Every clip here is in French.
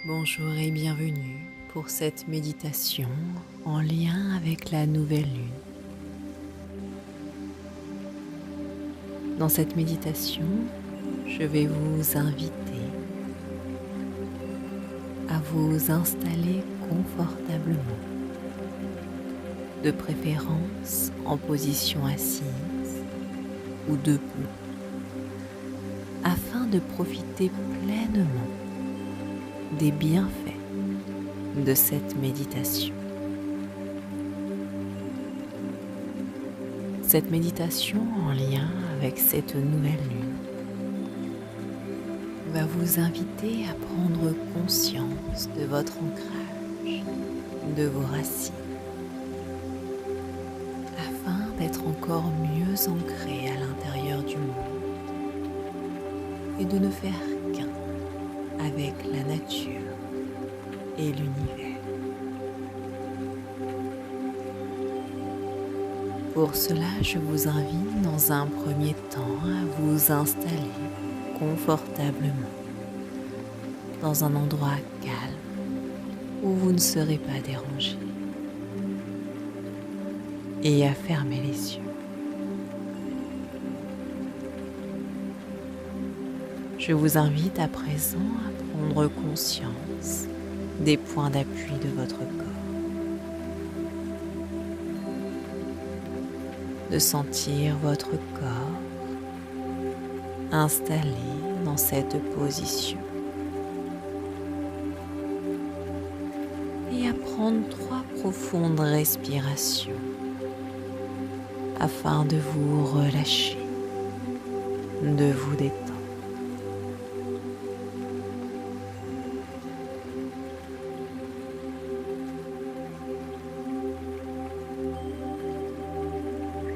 Bonjour et bienvenue pour cette méditation en lien avec la nouvelle lune. Dans cette méditation, je vais vous inviter à vous installer confortablement, de préférence en position assise ou debout, afin de profiter pleinement des bienfaits de cette méditation. Cette méditation en lien avec cette nouvelle lune va vous inviter à prendre conscience de votre ancrage, de vos racines, afin d'être encore mieux ancré à l'intérieur du monde et de ne faire qu'un avec la nature et l'univers. Pour cela, je vous invite dans un premier temps à vous installer confortablement dans un endroit calme où vous ne serez pas dérangé et à fermer les yeux. Je vous invite à présent à prendre conscience des points d'appui de votre corps, de sentir votre corps installé dans cette position et à prendre 3 profondes respirations afin de vous relâcher, de vous détendre.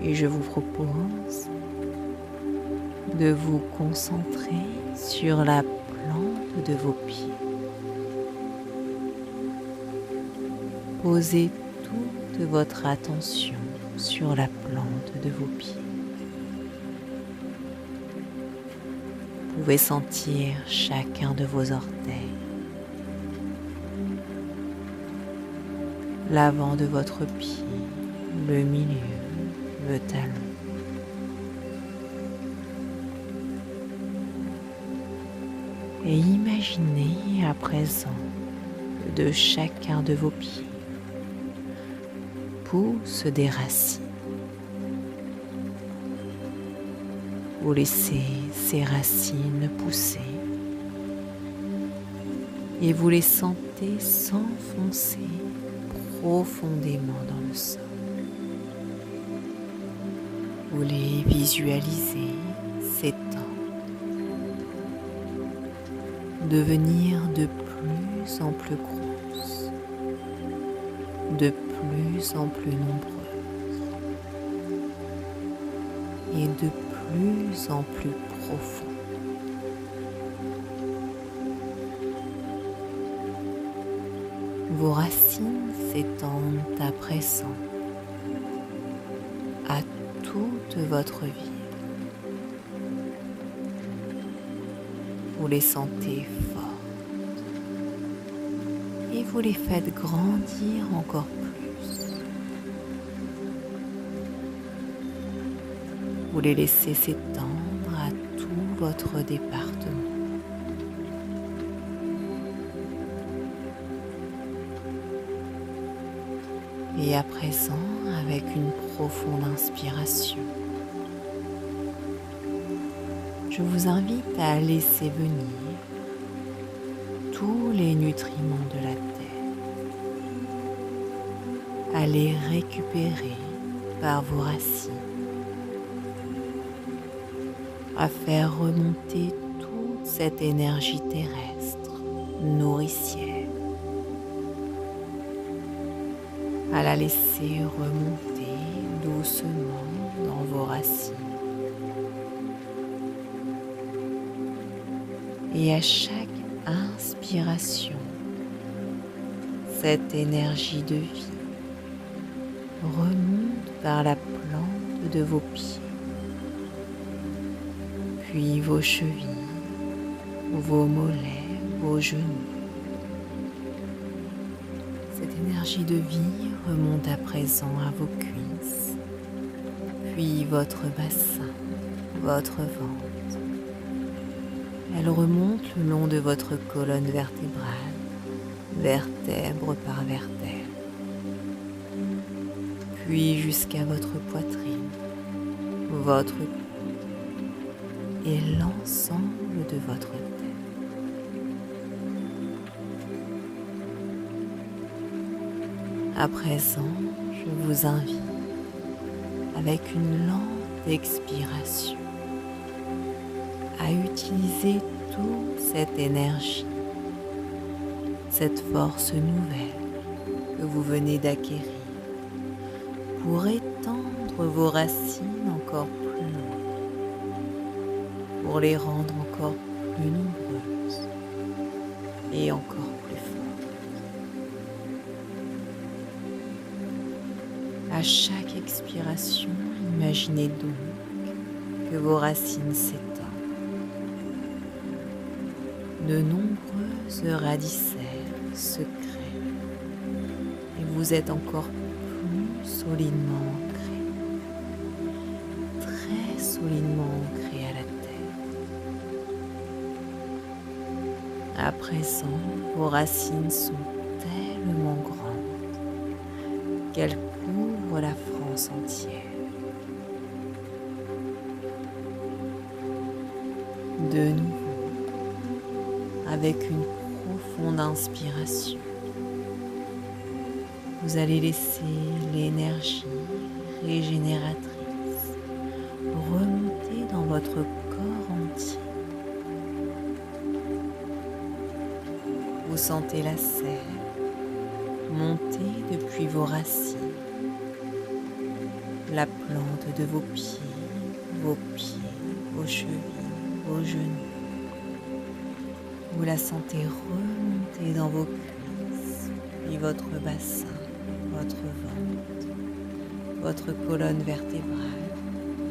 Et je vous propose de vous concentrer sur la plante de vos pieds. Posez toute votre attention sur la plante de vos pieds. Vous pouvez sentir chacun de vos orteils, l'avant de votre pied, le milieu, le talon. Et imaginez à présent que de chacun de vos pieds poussent des racines. Vous laissez ces racines pousser et vous les sentez s'enfoncer profondément dans le sol. Vous les visualisez s'étendre, devenir de plus en plus grosses, de plus en plus nombreuses et de plus en plus profondes. Vos racines s'étendent à présent à toute votre vie. Vous les sentez fortes et vous les faites grandir encore plus. Vous les laissez s'étendre à tout votre département. Et à présent, avec une profonde inspiration, je vous invite à laisser venir tous les nutriments de la terre, à les récupérer par vos racines, à faire remonter toute cette énergie terrestre nourricière, à la laisser remonter doucement dans vos racines. Et à chaque inspiration, cette énergie de vie remonte par la plante de vos pieds, puis vos chevilles, vos mollets, vos genoux, énergie de vie remonte à présent à vos cuisses, puis votre bassin, votre ventre. Elle remonte le long de votre colonne vertébrale, vertèbre par vertèbre, puis jusqu'à votre poitrine, votre cou et l'ensemble de votre tête. À présent, je vous invite, avec une lente expiration, à utiliser toute cette énergie, cette force nouvelle que vous venez d'acquérir pour étendre vos racines encore plus loin, pour les rendre encore plus nombreuses et encore plus fortes. À chaque expiration, imaginez donc que vos racines s'étendent. De nombreuses radicelles se créent et vous êtes encore plus solidement ancré, très solidement ancré à la terre. À présent, vos racines sont tellement grandes qu'elles couvrent la France entière. De nouveau, avec une profonde inspiration, vous allez laisser l'énergie régénératrice remonter dans votre corps entier. Vous sentez la sève monter depuis vos racines, la plante de vos pieds, vos chevilles, vos genoux. Vous la sentez remonter dans vos cuisses, puis votre bassin, votre ventre, votre colonne vertébrale,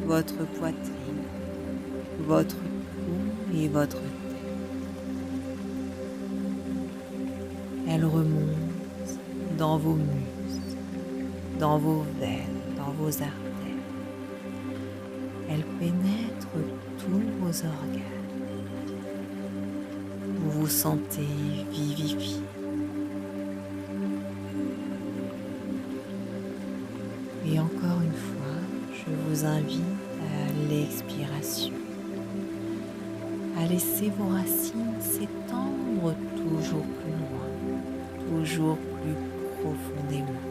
votre poitrine, votre cou et votre tête. Elle remonte dans vos muscles, dans vos veines, dans vos artères. Elle pénètre tous vos organes. Vous vous sentez vivifié. Et encore une fois, je vous invite à l'expiration, à laisser vos racines s'étendre toujours plus loin, toujours plus profondément,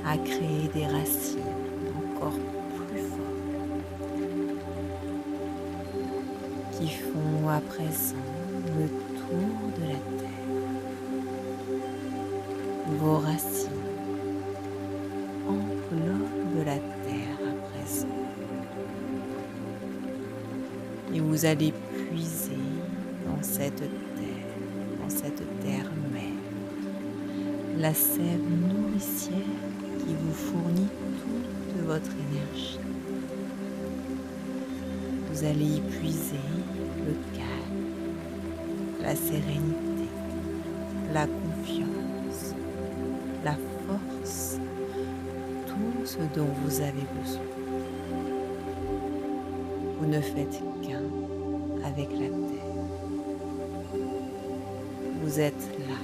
à créer des racines encore plus fortes qui font à présent le tour de la terre. Vos racines enveloppent la terre à présent et vous allez puiser dans cette terre mère, la sève nourricière qui vous fournit toute votre énergie. Vous allez y puiser le calme, la sérénité, la confiance, la force, tout ce dont vous avez besoin. Vous ne faites qu'un avec la terre. Vous êtes là,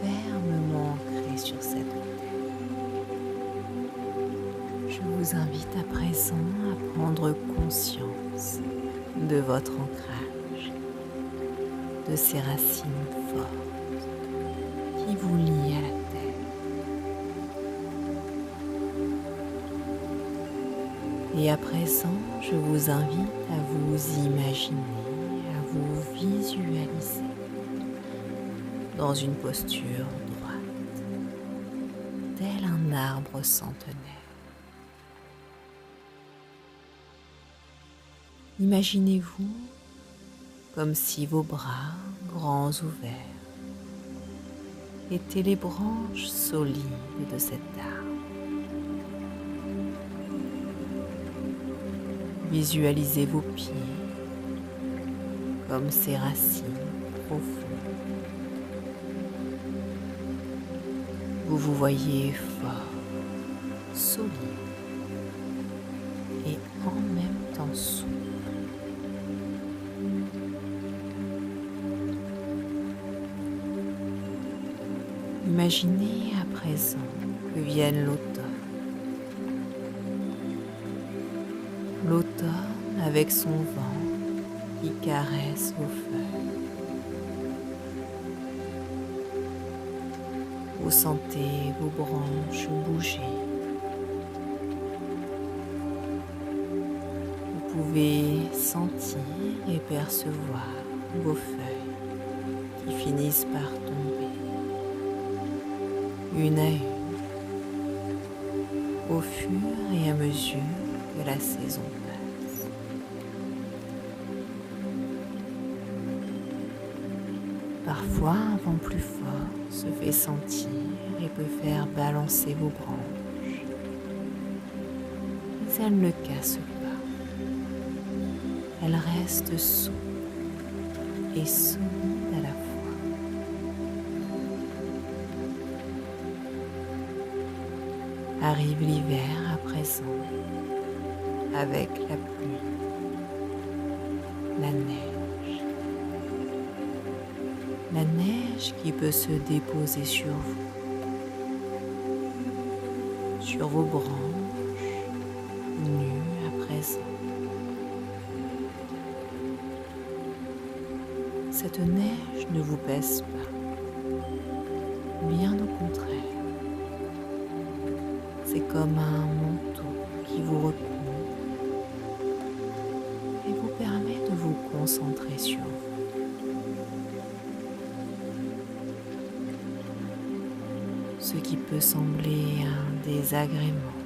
fermement ancré sur cette terre. Je vous invite à présent à prendre conscience de votre ancrage, de ces racines fortes qui vous lient à la terre. Et à présent, je vous invite à vous imaginer, à vous visualiser dans une posture droite, tel un arbre centenaire. Imaginez-vous comme si vos bras, grands ouverts, étaient les branches solides de cet arbre. Visualisez vos pieds comme ces racines profondes Vous vous voyez fort, solide et en même temps souple. Imaginez à présent que vienne l'automne. L'automne avec son vent qui caresse vos feuilles. Vous sentez vos branches bouger. Vous pouvez sentir et percevoir vos feuilles qui finissent par tomber, une à une, au fur et à mesure que la saison passe. Parfois, un vent plus fort se fait sentir et peut faire balancer vos branches. Mais elle ne casse pas. Elle reste souple et solide à la fois. Arrive l'hiver à présent, avec la pluie, la neige. La neige qui peut se déposer sur vous, sur vos branches, nues à présent. Cette neige ne vous pèse pas, bien au contraire. C'est comme un manteau qui vous recouvre et vous permet de vous concentrer sur vous. Ce qui peut sembler un désagrément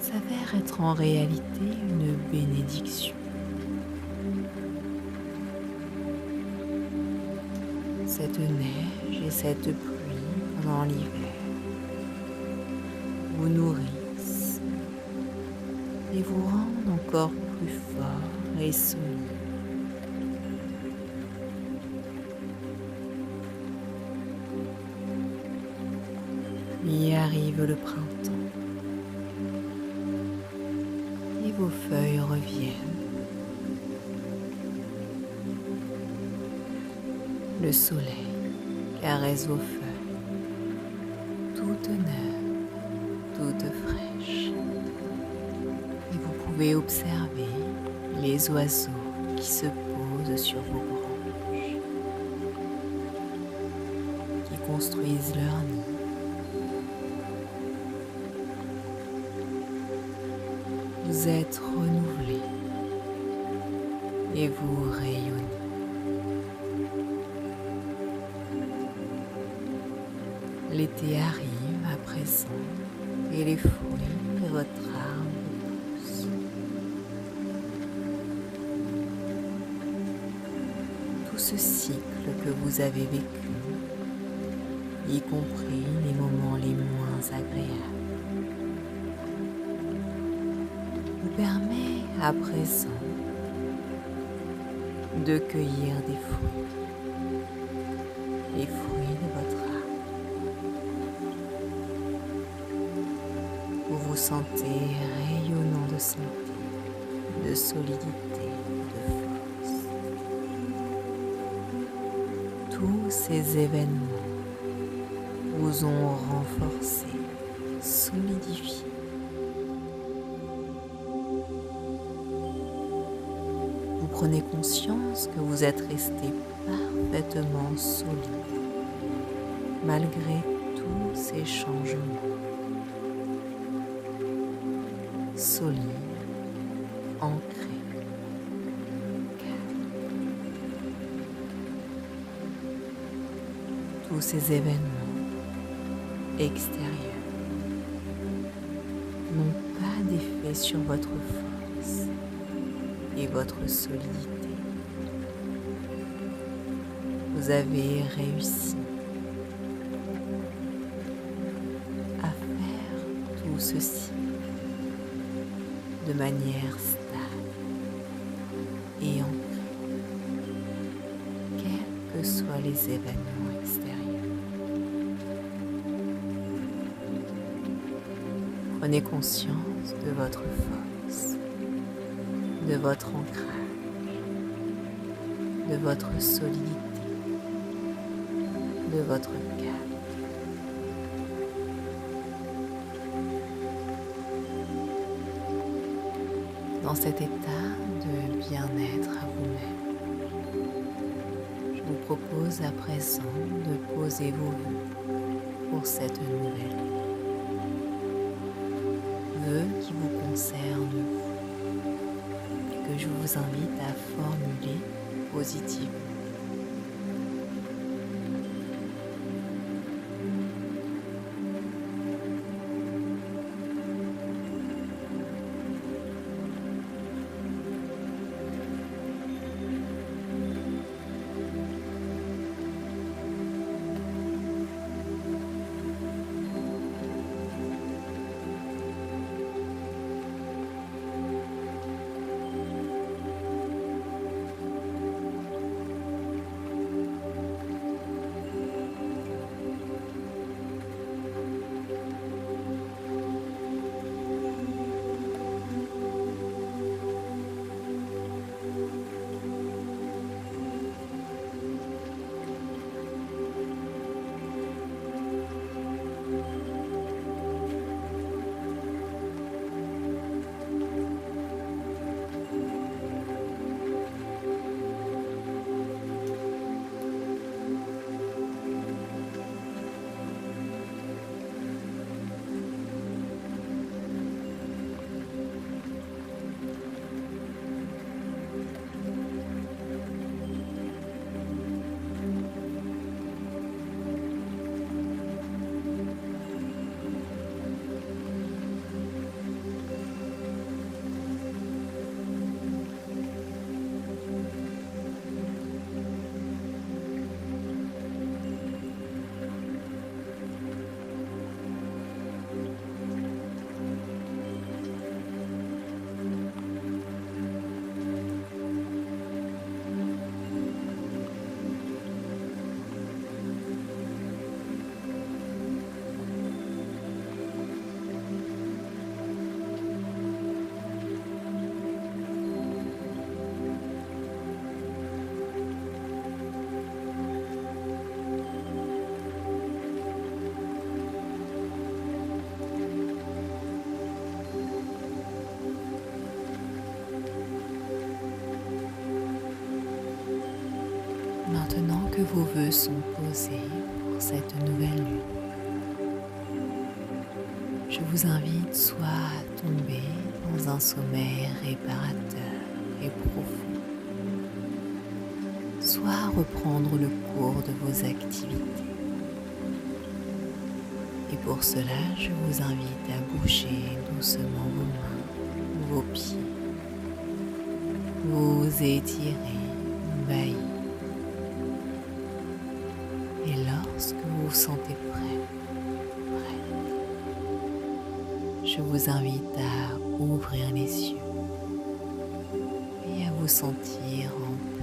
s'avère être en réalité une bénédiction. Cette neige et cette pluie pendant l'hiver vous nourrissent et vous rendent encore plus fort et solide. Puis arrive le printemps et vos feuilles reviennent. Le soleil caresse vos feuilles, toutes neuves, toutes fraîches. Et vous pouvez observer les oiseaux qui se posent sur vos branches, qui construisent leur nid. Vous êtes renouvelé et vous rayonnez. L'été arrive à présent et les fruits de votre arbre poussent. Tout ce cycle que vous avez vécu, y compris les moments les moins agréables, vous permet à présent de cueillir des fruits, les fruits de votre arbre. Vous vous sentez rayonnant de santé, de solidité, de force. Tous ces événements vous ont renforcé, solidifié. Vous prenez conscience que vous êtes resté parfaitement solide malgré tous ces changements. Solide, ancré, calme. Tous ces événements extérieurs n'ont pas d'effet sur votre force et votre solidité. Vous avez réussi à faire tout ceci de manière stable et ancrée, quels que soient les événements extérieurs. Prenez conscience de votre force, de votre ancrage, de votre solidité, de votre calme. Dans cet état de bien-être à vous-même, je vous propose à présent de poser vos vœux pour cette nouvelle nuit. Vœux qui vous concernent vous, et que je vous invite à formuler positivement. Maintenant que vos vœux sont posés pour cette nouvelle lune, je vous invite soit à tomber dans un sommeil réparateur et profond, soit à reprendre le cours de vos activités. Et pour cela, je vous invite à bouger doucement vos mains, vos pieds, vous étirer, bailler. Et lorsque vous vous sentez prêt, je vous invite à ouvrir les yeux et à vous sentir en